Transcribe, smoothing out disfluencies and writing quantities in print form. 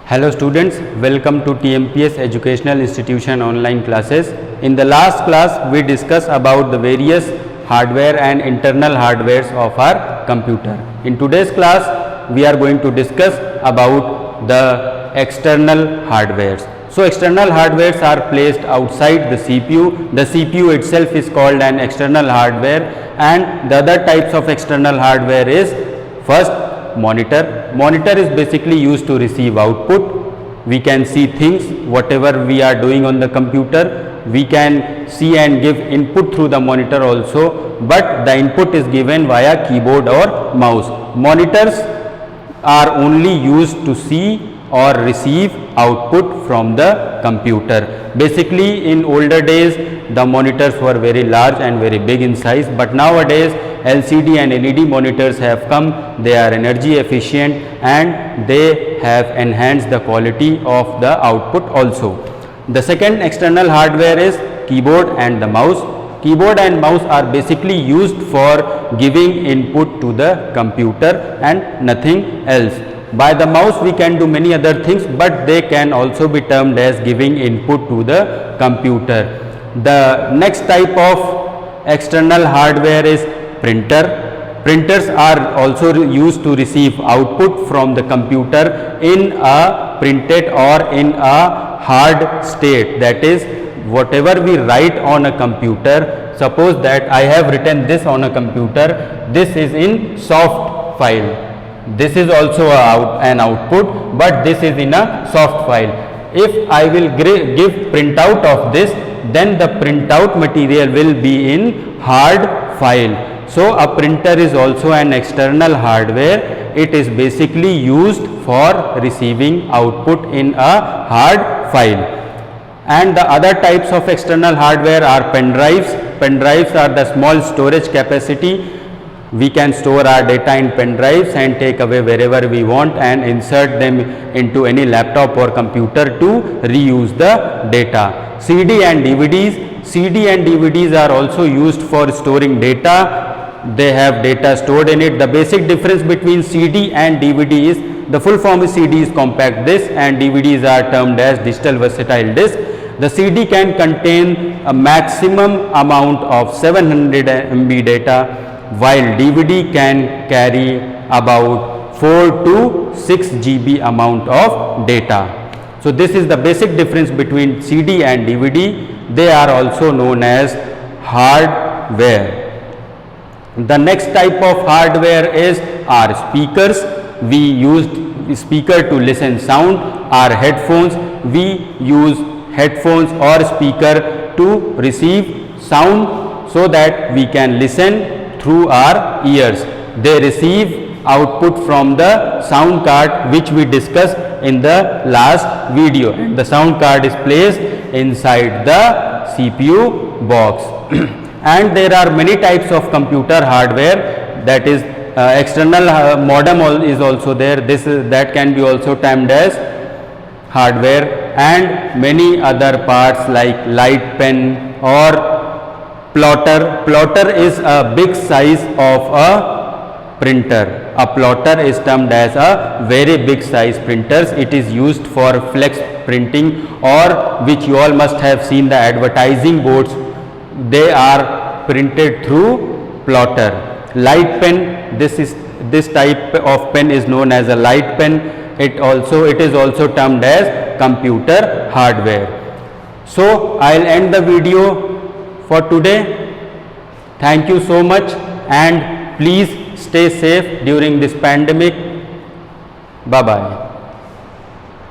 Hello students, welcome to TMPS Educational Institution online classes. In the last class we discussed about the various hardware and internal hardwares of our computer. In today's class we are going to discuss about the external hardwares. So external hardwares are placed outside the CPU. The CPU itself is called an external hardware, and the other types of external hardware is first monitor. Monitor is basically used to receive output. We can see things, whatever we are doing on the computer. We can see and give input through the monitor also, but the input is given via keyboard or mouse. Monitors are only used to see or receive output from the computer. Basically in older days the monitors were very large and very big in size, but nowadays LCD and LED monitors have come. They are energy efficient and they have enhanced the quality of the output also. The second external hardware is keyboard and the mouse. Keyboard and mouse are basically used for giving input to the computer and nothing else. By the mouse we can do many other things, but they can also be termed as giving input to the computer. The next type of external hardware is printer. Printers are also used to receive output from the computer in a printed or in a hard state. That is, whatever we write on a computer, suppose that I have written this on a computer, this is in soft file. This is also an output, but this is in a soft file. If I will give printout of this, then the printout material will be in hard file. So a printer is also an external hardware. It is basically used for receiving output in a hard file. And the other types of external hardware are pen drives. Pen drives are the small storage capacity. We can store our data in pen drives and take away wherever we want and insert them into any laptop or computer to reuse the data. CD and DVDs. CD and DVDs are also used for storing data. They have data stored in it. The basic difference between CD and DVD is, the full form is CD is compact disc and DVDs are termed as digital versatile disc. The CD can contain a maximum amount of 700 MB data, while DVD can carry about 4 to 6 GB amount of data. So this is the basic difference between CD and DVD. They are also known as hardware. The next type of hardware is our speakers. We use speaker to listen sound. Our headphones, we use headphones or speaker to receive sound so that we can listen through our ears. They receive output from the sound card, which we discussed in the last video. The sound card is placed inside the CPU box. And there are many types of computer hardware, that is external modem is also there. That can be also termed as hardware, and many other parts like light pen or plotter. Plotter is a big size of a printer. A plotter is termed as a very big size printers. It is used for flex printing, or which you all must have seen the advertising boards. They are printed through plotter. Light pen, this type of pen is known as a light pen. It is also termed as computer hardware. So I'll end the video for today. Thank you so much, and please stay safe during this pandemic. Bye bye.